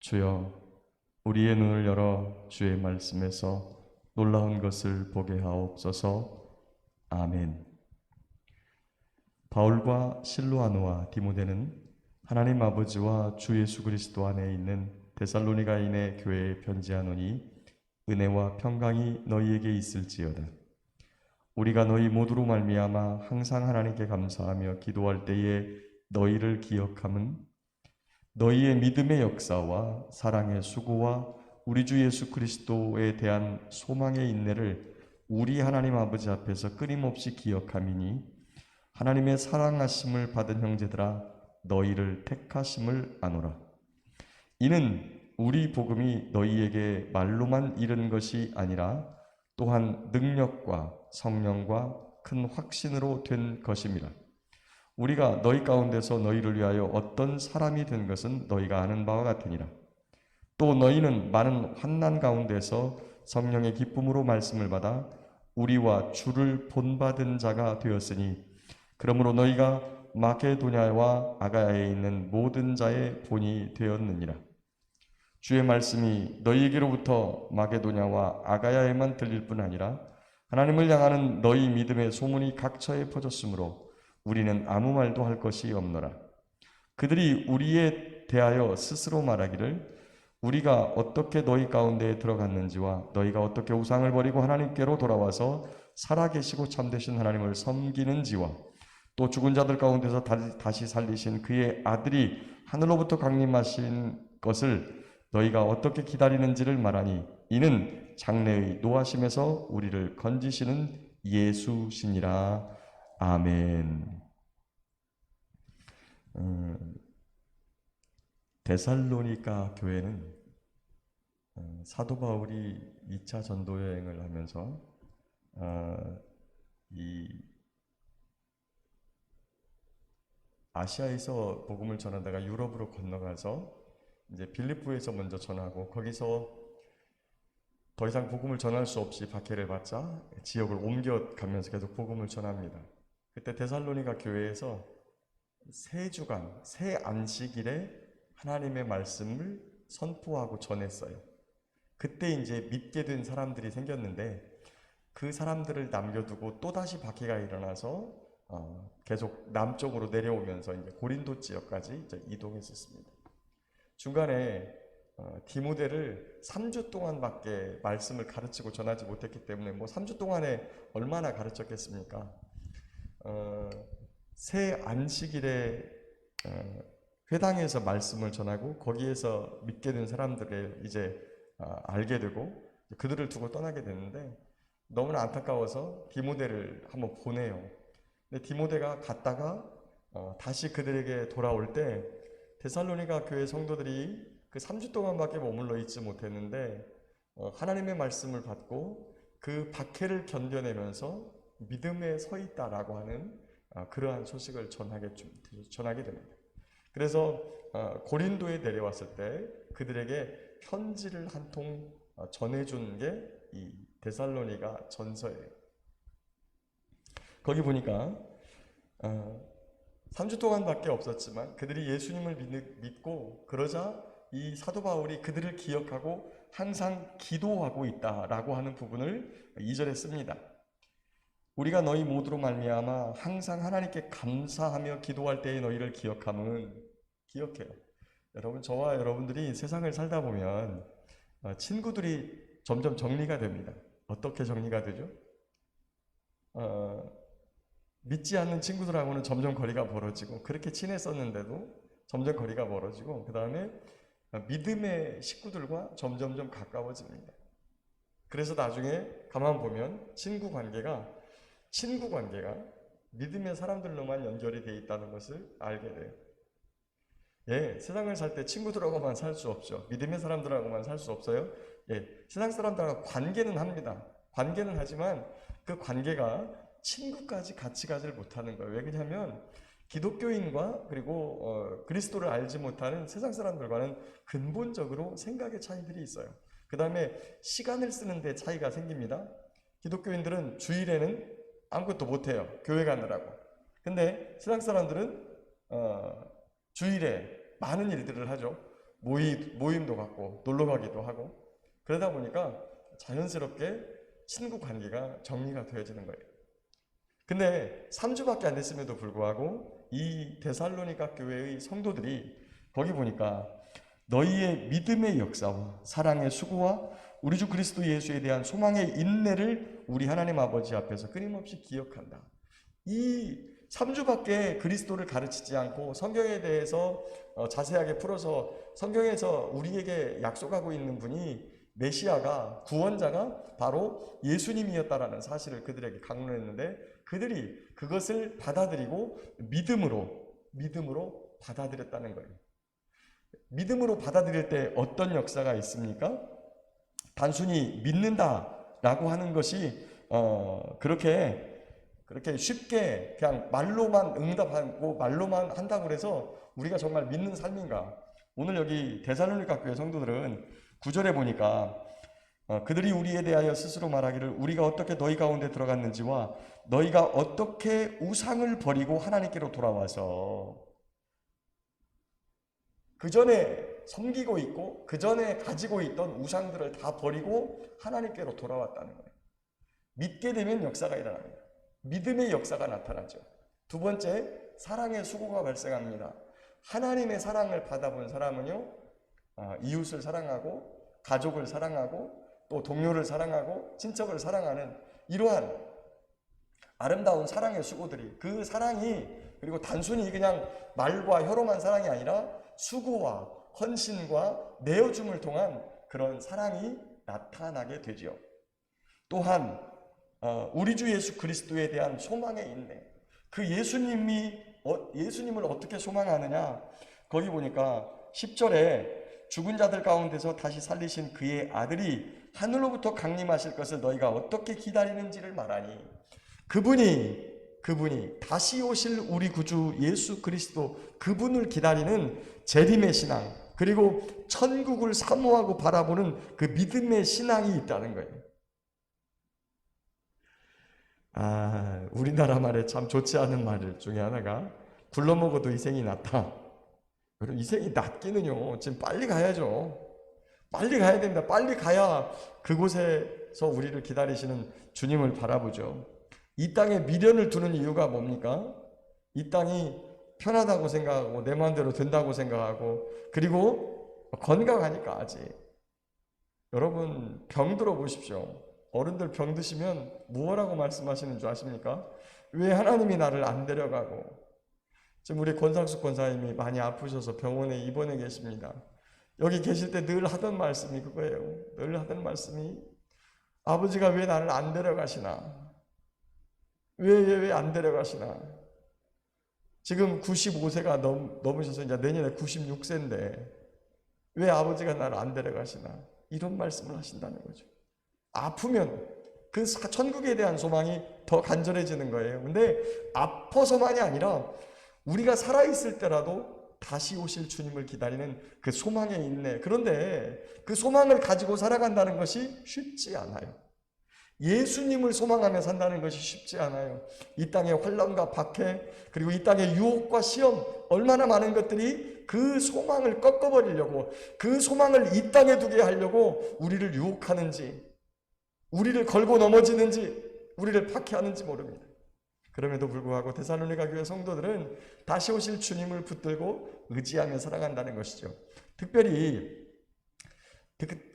주여, 우리의 눈을 열어 주의 말씀에서 놀라운 것을 보게 하옵소서. 아멘. 바울과 실로아노와 디모데는 하나님 아버지와 주 예수 그리스도 안에 있는 데살로니가인의 교회에 편지하노니 은혜와 평강이 너희에게 있을지어다. 우리가 너희 모두로 말미암아 항상 하나님께 감사하며 기도할 때에 너희를 기억함은 너희의 믿음의 역사와 사랑의 수고와 우리 주 예수 그리스도에 대한 소망의 인내를 우리 하나님 아버지 앞에서 끊임없이 기억함이니 하나님의 사랑하심을 받은 형제들아 너희를 택하심을 아노라. 이는 우리 복음이 너희에게 말로만 이른 것이 아니라 또한 능력과 성령과 큰 확신으로 된 것임이라. 우리가 너희 가운데서 너희를 위하여 어떤 사람이 된 것은 너희가 아는 바와 같으니라. 또 너희는 많은 환난 가운데서 성령의 기쁨으로 말씀을 받아 우리와 주를 본받은 자가 되었으니 그러므로 너희가 마게도냐와 아가야에 있는 모든 자의 본이 되었느니라. 주의 말씀이 너희에게로부터 마게도냐와 아가야에만 들릴 뿐 아니라 하나님을 향하는 너희 믿음의 소문이 각처에 퍼졌으므로 우리는 아무 말도 할 것이 없노라. 그들이 우리에 대하여 스스로 말하기를 우리가 어떻게 너희 가운데에 들어갔는지와 너희가 어떻게 우상을 버리고 하나님께로 돌아와서 살아계시고 참되신 하나님을 섬기는지와 또 죽은 자들 가운데서 다시 살리신 그의 아들이 하늘로부터 강림하신 것을 너희가 어떻게 기다리는지를 말하니 이는 장래의 노하심에서 우리를 건지시는 예수시니라. 아멘. 데살로니가 교회는 사도 바울이 2차 전도 여행을 하면서 이 아시아에서 복음을 전하다가 유럽으로 건너가서 이제 빌립보에서 먼저 전하고 거기서 더 이상 복음을 전할 수 없이 박해를 받자 지역을 옮겨가면서 계속 복음을 전합니다. 그때 데살로니가 교회에서 세 주간, 세 안식일에 하나님의 말씀을 선포하고 전했어요. 그때 이제 믿게 된 사람들이 생겼는데 그 사람들을 남겨두고 또다시 박해가 일어나서 계속 남쪽으로 내려오면서 이제 고린도 지역까지 이제 이동했었습니다. 중간에 디모데를 3주 동안밖에 말씀을 가르치고 전하지 못했기 때문에 뭐 3주 동안에 얼마나 가르쳤겠습니까? 새 안식일에 회당에서 말씀을 전하고 거기에서 믿게 된 사람들을 이제 알게 되고 그들을 두고 떠나게 됐는데 너무나 안타까워서 디모데를 한번 보내요. 근데 디모데가 갔다가 다시 그들에게 돌아올 때 데살로니가 교회 성도들이 그 3주 동안밖에 머물러 있지 못했는데 하나님의 말씀을 받고 그 박해를 견뎌내면서 믿음에 서 있다라고 하는 그러한 소식을 전하게 됩니다. 그래서 고린도에 내려왔을 때 그들에게 편지를 한 통 전해준 게 이 데살로니가 전서예요. 거기 보니까 3주 동안밖에 없었지만 그들이 예수님을 믿고 그러자 이 사도 바울이 그들을 기억하고 항상 기도하고 있다라고 하는 부분을 2절에 씁니다. 우리가 너희 모두로 말미암아 항상 하나님께 감사하며 기도할 때에 너희를 기억함은 기억해요. 여러분, 저와 여러분들이 세상을 살다 보면 친구들이 점점 정리가 됩니다. 어떻게 정리가 되죠? 믿지 않는 친구들하고는 점점 거리가 멀어지고 그렇게 친했었는데도 점점 거리가 멀어지고 그 다음에 믿음의 식구들과 점점점 가까워집니다. 그래서 나중에 가만 보면 친구 관계가 믿음의 사람들로만 연결이 되어 있다는 것을 알게 돼요. 예, 세상을 살 때 친구들하고만 살 수 없죠. 믿음의 사람들하고만 살 수 없어요. 예, 세상 사람들하고 관계는 합니다. 관계는 하지만 그 관계가 친구까지 같이 가지를 못하는 거예요. 왜 그러냐면 기독교인과 그리고 그리스도를 알지 못하는 세상 사람들과는 근본적으로 생각의 차이들이 있어요. 그 다음에 시간을 쓰는 데 차이가 생깁니다. 기독교인들은 주일에는 아무것도 못해요. 교회 가느라고. 근데 세상 사람들은 주일에 많은 일들을 하죠. 모임도 갖고 놀러 가기도 하고 그러다 보니까 자연스럽게 친구 관계가 정리가 되어지는 거예요. 근데 3주밖에 안 됐음에도 불구하고 이 데살로니가 교회의 성도들이 거기 보니까 너희의 믿음의 역사와 사랑의 수고와 우리 주 그리스도 예수에 대한 소망의 인내를 우리 하나님 아버지 앞에서 끊임없이 기억한다. 이 3주밖에 그리스도를 가르치지 않고 성경에 대해서 자세하게 풀어서 성경에서 우리에게 약속하고 있는 분이 메시아가 구원자가 바로 예수님이었다라는 사실을 그들에게 강론했는데 그들이 그것을 받아들이고 믿음으로 받아들였다는 거예요. 믿음으로 받아들일 때 어떤 역사가 있습니까? 단순히 믿는다라고 하는 것이 그렇게 쉽게 그냥 말로만 응답하고 말로만 한다고 해서 우리가 정말 믿는 삶인가? 오늘 여기 데살로니가 교회 성도들은 9절에 보니까 그들이 우리에 대하여 스스로 말하기를 우리가 어떻게 너희 가운데 들어갔는지와 너희가 어떻게 우상을 버리고 하나님께로 돌아와서 그 전에 섬기고 있고 그 전에 가지고 있던 우상들을 다 버리고 하나님께로 돌아왔다는 거예요. 믿게 되면 역사가 일어납니다. 믿음의 역사가 나타나죠. 두 번째, 사랑의 수고가 발생합니다. 하나님의 사랑을 받아본 사람은요, 이웃을 사랑하고 가족을 사랑하고 또 동료를 사랑하고 친척을 사랑하는 이러한 아름다운 사랑의 수고들이 그 사랑이 그리고 단순히 그냥 말과 혀로만 사랑이 아니라 수고와 헌신과 내어줌을 통한 그런 사랑이 나타나게 되지요. 또한 우리 주 예수 그리스도에 대한 소망의 인내. 그 예수님을 어떻게 소망하느냐? 거기 보니까 10절에 죽은 자들 가운데서 다시 살리신 그의 아들이 하늘로부터 강림하실 것을 너희가 어떻게 기다리는지를 말하니 그분이 다시 오실 우리 구주 예수 그리스도 그분을 기다리는 재림의 신앙 그리고 천국을 사모하고 바라보는 그 믿음의 신앙이 있다는 거예요. 우리나라 말에 참 좋지 않은 말 중에 하나가 굴러먹어도 이생이 낫다. 여러분 이생이 낫기는요 지금 빨리 가야죠. 빨리 가야 됩니다. 빨리 가야 그곳에서 우리를 기다리시는 주님을 바라보죠. 이 땅에 미련을 두는 이유가 뭡니까? 이 땅이 편하다고 생각하고 내 마음대로 된다고 생각하고 그리고 건강하니까 아직. 여러분 병 들어 보십시오. 어른들 병 드시면 무엇라고 말씀하시는 줄 아십니까? 왜 하나님이 나를 안 데려가고. 지금 우리 권상숙 권사님이 많이 아프셔서 병원에 입원해 계십니다. 여기 계실 때 늘 하던 말씀이 그거예요. 늘 하던 말씀이 아버지가 왜 나를 안 데려가시나? 왜 안 데려가시나? 지금 95세가 넘으셔서 이제 내년에 96세인데 왜 아버지가 나를 안 데려가시나? 이런 말씀을 하신다는 거죠. 아프면 그 천국에 대한 소망이 더 간절해지는 거예요. 근데 아파서만이 아니라 우리가 살아있을 때라도 다시 오실 주님을 기다리는 그 소망에 있네. 그런데 그 소망을 가지고 살아간다는 것이 쉽지 않아요. 예수님을 소망하며 산다는 것이 쉽지 않아요. 이 땅의 환난과 박해 그리고 이 땅의 유혹과 시험 얼마나 많은 것들이 그 소망을 꺾어버리려고 그 소망을 이 땅에 두게 하려고 우리를 유혹하는지 우리를 걸고 넘어지는지 우리를 박해하는지 모릅니다. 그럼에도 불구하고 데살로니가 교회 성도들은 다시 오실 주님을 붙들고 의지하며 살아간다는 것이죠. 특별히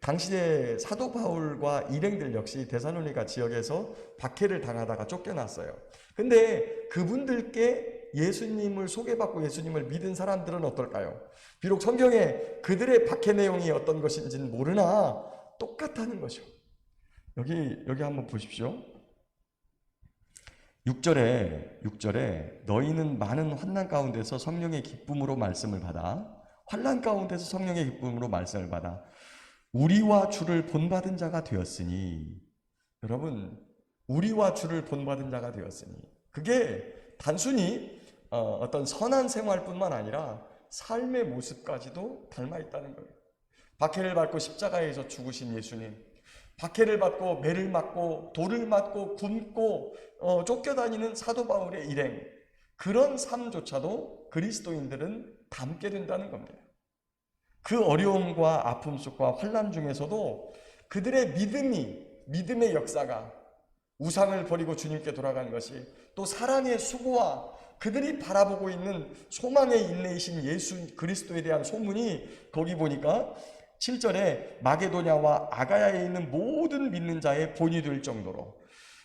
당시에 사도 바울과 일행들 역시 데살로니가 지역에서 박해를 당하다가 쫓겨났어요. 근데 그분들께 예수님을 소개받고 예수님을 믿은 사람들은 어떨까요? 비록 성경에 그들의 박해 내용이 어떤 것인지는 모르나 똑같다는 거죠. 여기 한번 보십시오. 6절에 너희는 많은 환난 가운데서 성령의 기쁨으로 말씀을 받아 환난 가운데서 성령의 기쁨으로 말씀을 받아 우리와 주를 본받은 자가 되었으니 여러분 우리와 주를 본받은 자가 되었으니 그게 단순히 어떤 선한 생활뿐만 아니라 삶의 모습까지도 닮아 있다는 거예요. 박해를 받고 십자가에서 죽으신 예수님 박해를 받고 매를 맞고 돌을 맞고 굶고 쫓겨다니는 사도 바울의 일행 그런 삶조차도 그리스도인들은 닮게 된다는 겁니다. 그 어려움과 아픔 속과 환난 중에서도 그들의 믿음의 역사가 우상을 버리고 주님께 돌아간 것이, 또 사랑의 수고와 그들이 바라보고 있는 소망의 인내이신 예수 그리스도에 대한 소문이, 거기 보니까 7절에 마게도냐와 아가야에 있는 모든 믿는 자의 본이 될 정도로,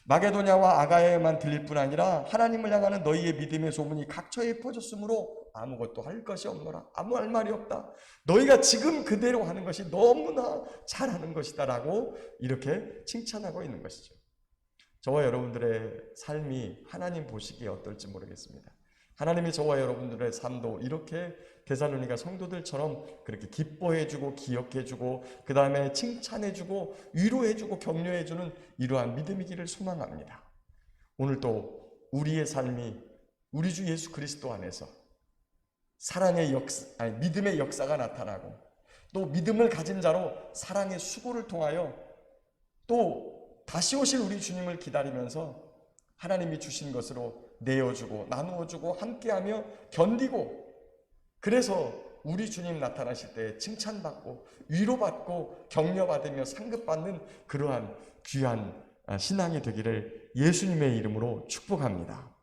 마게도냐와 아가야에만 들릴 뿐 아니라 하나님을 향하는 너희의 믿음의 소문이 각처에 퍼졌으므로 아무것도 할 것이 없노라. 아무 할 말이 없다. 너희가 지금 그대로 하는 것이 너무나 잘하는 것이다 라고 이렇게 칭찬하고 있는 것이죠. 저와 여러분들의 삶이 하나님 보시기에 어떨지 모르겠습니다. 하나님이 저와 여러분들의 삶도 이렇게 데살로니가 성도들처럼 그렇게 기뻐해주고 기억해주고 그 다음에 칭찬해주고 위로해주고 격려해주는 이러한 믿음이기를 소망합니다. 오늘도 우리의 삶이 우리 주 예수 그리스도 안에서 사랑의 믿음의 역사가 나타나고, 또 믿음을 가진 자로 사랑의 수고를 통하여 또 다시 오실 우리 주님을 기다리면서 하나님이 주신 것으로 내어주고 나누어주고 함께하며 견디고, 그래서 우리 주님 나타나실 때 칭찬받고 위로받고 격려받으며 상급받는 그러한 귀한 신앙이 되기를 예수님의 이름으로 축복합니다.